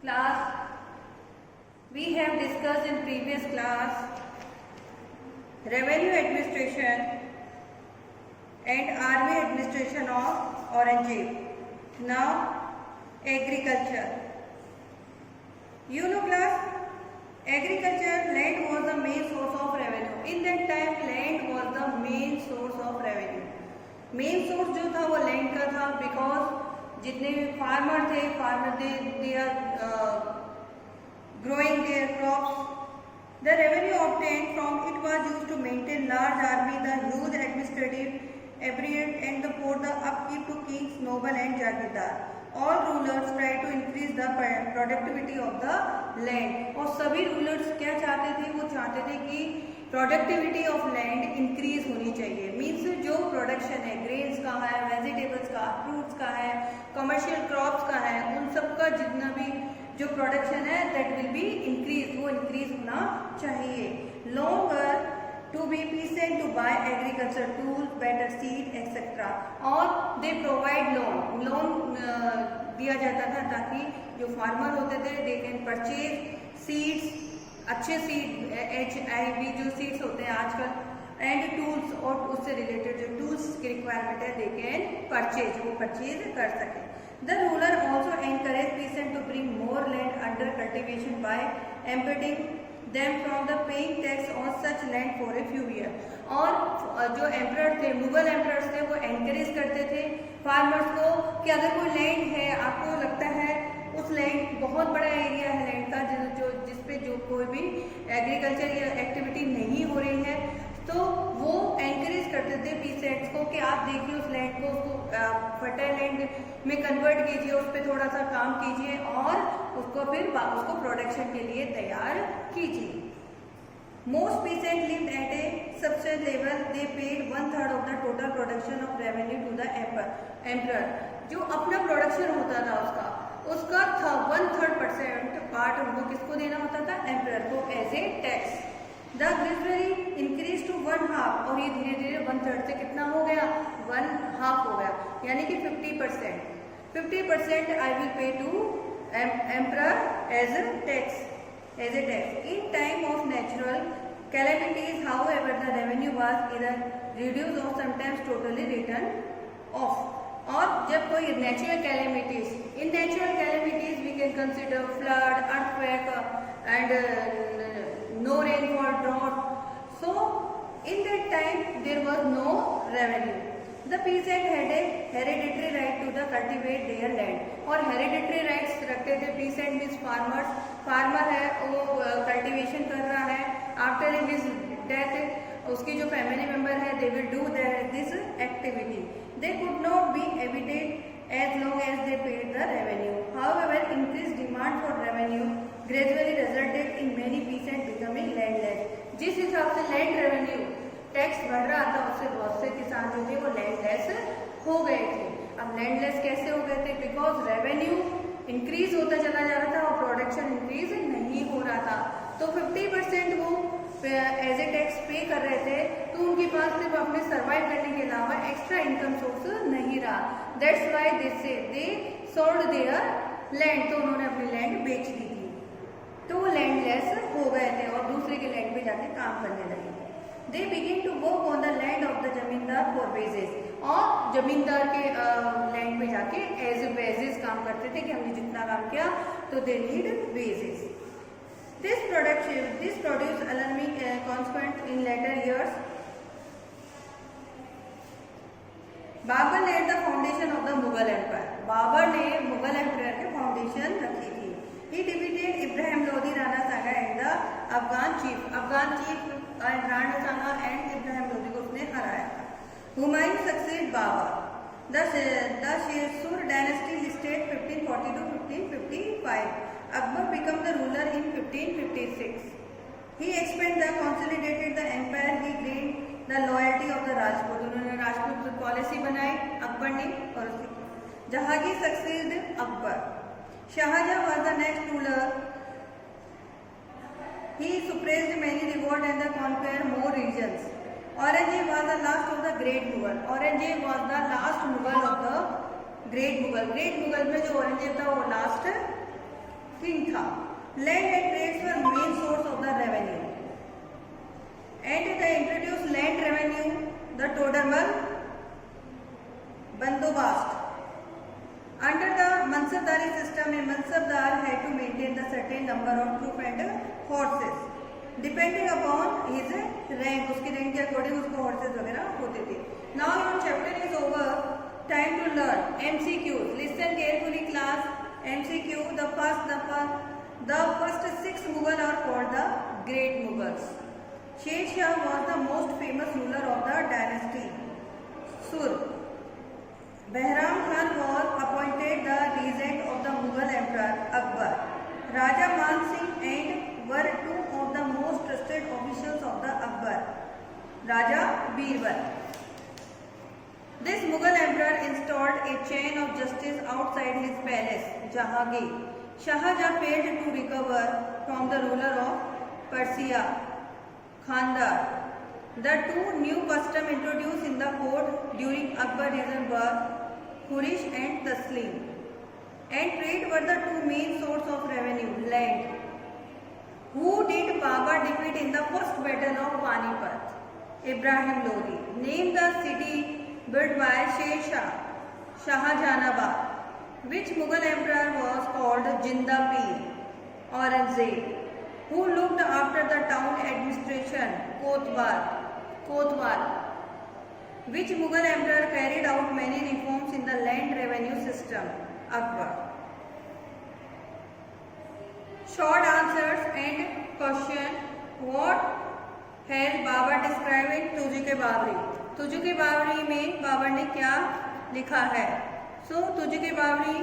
Class, we have discussed in previous class revenue administration and army administration of Aurangzeb. Now agriculture. You know class, agriculture, land was the main source of revenue. In that time land was the main source of revenue. Main source जो था वो land का था, because जितने भी farmer थे, they are growing their crops. The revenue obtained from it was used to maintain large army, the huge administrative apparatus and for the upkeep to kings, noble and jagirdar. All rulers try to increase the productivity of the land. और सभी rulers क्या चाहते थे? वो चाहते थे कि productivity of land increase होनी चाहिए. मीन्स जो प्रोडक्शन है, ग्रेन्स का है, वेजिटेबल्स का, फ्रूट्स का है, कमर्शियल क्रॉप्स का है, उन सब का जितना भी जो प्रोडक्शन है दैट विल बी इंक्रीज, वो इंक्रीज होना चाहिए. Longer to be peasant to buy agriculture tools, better seed etcetera. और दे प्रोवाइड लोन दिया जाता था ताकि जो फार्मर होते थे दे कैन परचेज सीड्स, अच्छे सीड, HIV जो सीड्स होते हैं आजकल, एंड टूल्स, और उससे रिलेटेड जो टूल्स की रिक्वायरमेंट है दे कैन परचेज, वो परचेज कर सके. The ruler also encourage peasant to bring more land under cultivation by exempting them from the paying tax on such land for a few year. और जो emperor थे, Mughal emperors थे, वो encourage करते थे फार्मर्स को कि अगर कोई लैंड है, आपको लगता है उस लैंड, बहुत बड़ा एरिया है लैंड का जिसपे जो कोई भी एग्रीकल्चर या एक्टिविटी नहीं हो रही है, तो वो एनकरेज करते थे पीसेंट्स को कि आप देखिए उस लैंड को, उसको फर्टाइल लैंड में कन्वर्ट कीजिए, उस पर थोड़ा सा काम कीजिए और उसको फिर उसको प्रोडक्शन के लिए तैयार कीजिए. Most peasants lived at a subsistence level. They paid 1/3 of the total production of revenue to the emperor. जो अपना प्रोडक्शन होता था उसका था 1/3% पार्ट उनको किसको देना होता था? एम्परर को, as a tax. The gradually increase to 1/2, और ये धीरे धीरे 1/3 से कितना हो गया? 1/2 हो गया, यानी कि 50%. 50% I will pay to emperor as a tax. In time of natural calamities, however, the revenue was either reduced or sometimes totally written off. और जब कोई natural calamities, in natural calamities we can consider flood, earthquake and no rainfall, drought. So in that time there was no revenue. The peasant had a hereditary right to the cultivate their land. और hereditary rights रखते थे peasant means farmers. Farmer है वो cultivation कर रहा है, after his death उसकी जो फैमिली मेंबर है they will do this activity. They could not be evicted as long as they paid the revenue. However increase demand for revenue gradually resulted in many peasant becoming landless. जिस हिसाब से land revenue tax बढ़ रहा था उससे बहुत से किसान जो थे वो लैंडलेस हो गए थे. अब लैंडलेस कैसे हो गए थे? बिकॉज रेवेन्यू इंक्रीज होता चला जा रहा था और प्रोडक्शन इंक्रीज नहीं हो रहा था. तो 50% वो एज ए टैक्स पे कर रहे थे, तो उनके पास सिर्फ अपने सर्वाइव करने के अलावा एक्स्ट्रा इनकम सोर्स नहीं रहा. That's why they sold there land. तो उन्होंने अपनी लैंड बेच दी थी, तो वो लैंडलेस हो गए थे और दूसरे के लैंड पे जाके काम करने लगे. They begin to work on the land of the जमींदार for wages. और जमींदार के लैंड पे जाके एज वेजेस काम करते थे कि हमने जितना काम किया तो they need wages. This produced alarming consequence in later years. Babur laid the foundation of the Mughal Empire. Babur ने मुगल एम्पायर के फाउंडेशन रखी थी. He defeated Ibrahim Lodi, Rana Sanga and the Afghan chief Rana Sanga and Ibrahim Lodi को उसने हराया था. Humayun succeed Babar. The Sher Sur dynasty listed 1540 to 1555. Akbar become the ruler in 1556. He expand the consolidated the empire. He gained the loyalty of the Rajput. उन्होंने Rajput policy बनाई अकबर ने. और Jahangir succeed Akbar. Shah Jahan was the next ruler. He suppressed many revolt and conquered more regions. Aurangzeb was the last of the great Mughal. Aurangzeb was the last Mughal of the great Mughal. Great Mughal में जो औरंगजेब था वो last king था. Land and trades were main source of the revenue and the introduce land revenue the Todarmal bandobast. Under the Mansabdari system, a Mansabdar had to maintain the certain number of troops and horses, depending upon his rank. उसकी rank के according उसको horses वगैरह होते थे. Now your chapter is over. Time to learn MCQs. Listen carefully, class. MCQ. The first 6 Mughal are called the Great Mughals. Sher Shah was the most famous ruler of the dynasty Sur. Behram Khan was appointed the regent of the Mughal Emperor Akbar. Raja Man Singh and were two of the most trusted officials of the Akbar. Raja Birbal. This Mughal emperor installed a chain of justice outside his palace, Jahangir. Shah Jahan failed to recover from the ruler of Persia, Khandar. The two new customs introduced in the court during Akbar's reign were Khurish and Taslim, and trade were the two main sources of revenue. Land. Who did Babur defeat in the first battle of Panipat? Ibrahim Lodi. Name the city built by Sher Shah. Shahjahanabad. Which Mughal emperor was called Jinda Peer? Aurangzeb. Who looked after the town administration? Kotwal. Which Mughal emperor carried out many reforms in the land revenue system? Akbar. Short answers and question. What has Babur described in तुझके Babri? तुझके Babri में बाबर ने क्या लिखा है? So तुझके Babri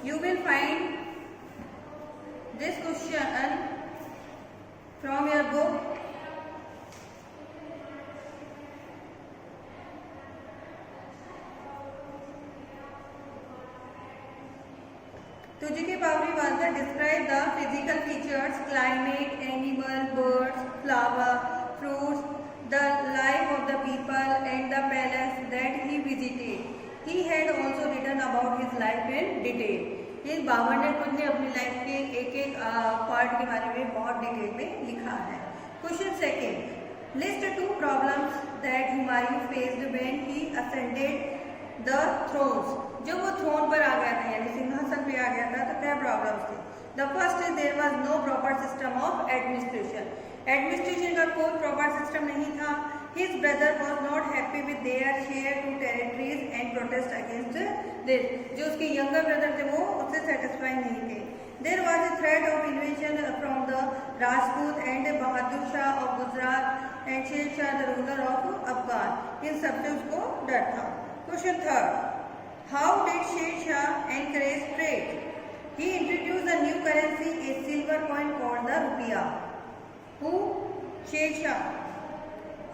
you will find this question from your book. तुझके Babri was the describe the physical features, climate, animal, birds, flower, fruits, the life of the people and the palace that he visited. He had also written about his life in detail. ये बाबर ने खुद ने अपनी life के एक part के बारे में बहुत डिटेल में लिखा है. Question second. List 2 problems that Humayun faced when he ascended the thrones. जब वो थ्रोन पर आ गया था यानी सिंहासन पे आ गया था तो क्या प्रॉब्लम्स थी? The first is there was no proper system of administration. Administration का कोई प्रॉपर सिस्टम नहीं था. His brother was not happy with their share to territories and protest against this. जो उसके younger brother थे वो उससे satisfy नहीं थे. There was a threat of invasion from the Rajput and Bahadur Shah of Gujarat and Sher Shah the ruler of Afghan. इन सबसे उसको डर था. Question third. How did Sher Shah encourage trade? He introduced a new currency, a silver coin called the rupiah. Who? Sher Shah.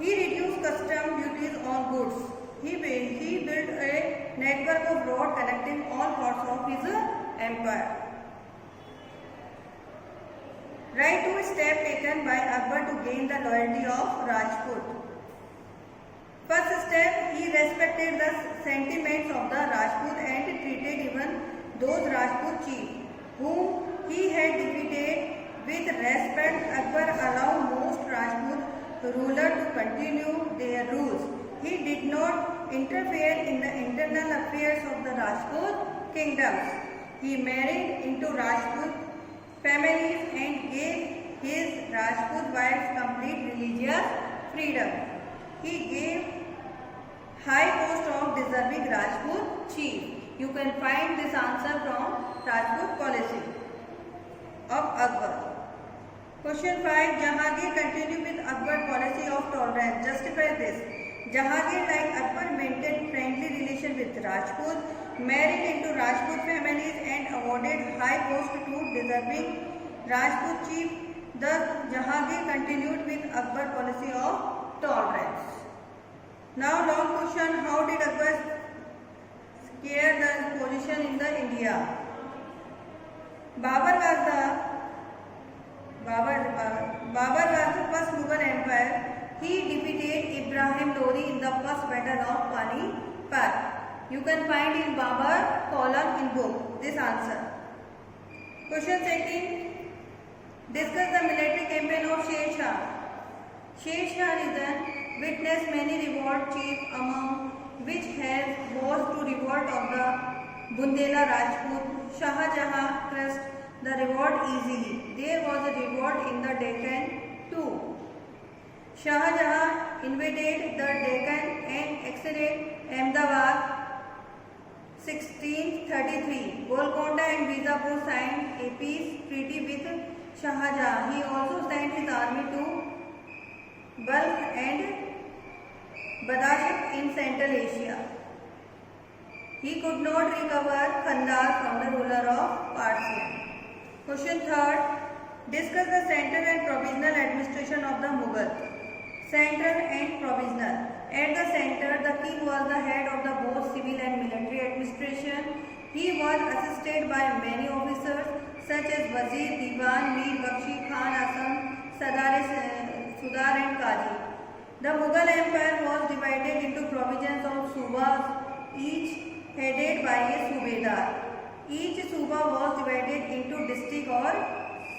He reduced custom duties on goods. He built a network of roads connecting all parts of his empire. Write 2 steps taken by Akbar to gain the loyalty of Rajput. First step, he respected the sentiments of the Rajput and treated even those Rajput chiefs whom he had defeated with respect. Akbar allowed most Rajput rulers to continue their rules. He did not interfere in the internal affairs of the Rajput kingdoms. He married into Rajput families and gave his Rajput wives complete religious freedom. He gave high post of deserving Rajput chief. You can find this answer from Rajput policy of Akbar. Question 5. Jahangir continued with Akbar policy of tolerance. Justify this. Jahangir, like Akbar, maintained friendly relation with Rajput, married into Rajput families and awarded high post to deserving Rajput chief. Thus, Jahangir continued with Akbar policy of tolerance. Now, long question. How did Akbar scare the position in the India? Babur was the first Mughal empire he defeated Ibrahim Lodi in the first battle of Panipat. You can find in Babar column in book this answer. Question 2. Discuss the military campaign of Sher Shah. Sher Shah region witnessed many revolt chiefs, among which was to revolt of the Bundela Rajput. Shah Jahan crushed the revolt easily. There was a revolt in the Deccan too. Shah Jahan invaded the Deccan and acceded Ahmedabad. 1633. Golconda and Bijapur signed a peace treaty with Shah Jahan. He also sent his army to Balkh and Badashah in Central Asia. He could not recover Kandahar from the ruler of Persia. Question 3. Discuss the central and provisional administration of the Mughal. Central and provisional. At the center, the king was the head of the both civil and military administration. He was assisted by many officers such as Wazir, Diwan, Mir, Bakshi, Khan, Asam, Sudar and Qazi. The Mughal Empire was divided into provinces of subas, each headed by a subedar. Each suba was divided into district or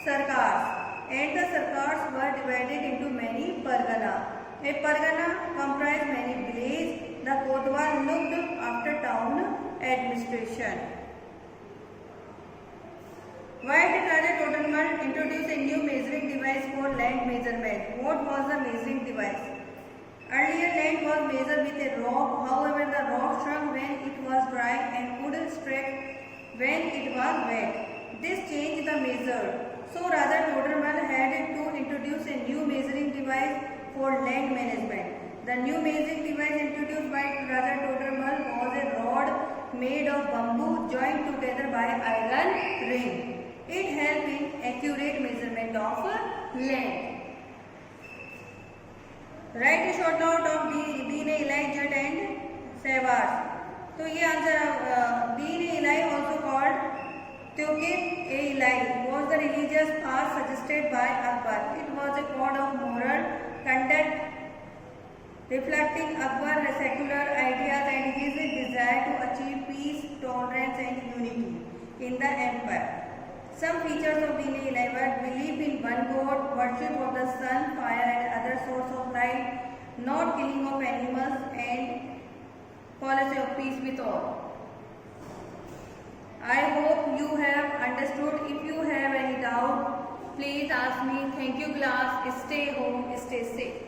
sarkars, and the sarkars were divided into many pargana. A pargana comprised many villages. The Kotwal looked after town administration. Why did Raja Todenmal introduce a new measuring device for land measurement? What was the measuring device? Earlier land was measured with a rock. However, the rock shrunk when it was dry and could stretch when it was wet. This changed the measure. So Raja Todenmal had to introduce a new measuring device for land management. The new measuring device introduced by Raja Todenmal was a rod made of bamboo joined together by iron ring. It helped in accurate measurement of land. Write a short note of Deen-e-Ilahi Jat and Sehwaz. So ये answer Deen-e-Ilahi also called Tauqir-e-Ilahi was the religious path suggested by Akbar. It was a code of moral conduct reflecting Akbar's secular ideas and his desire to achieve peace, tolerance and unity in the empire. Some features of Deen-e-Ilahi were belief in one God, worship of the sun, fire and other sources of light, not killing of animals and policy of peace with all. I hope you have understood. If you have any doubt, please ask me. Thank you class. Stay home, stay safe.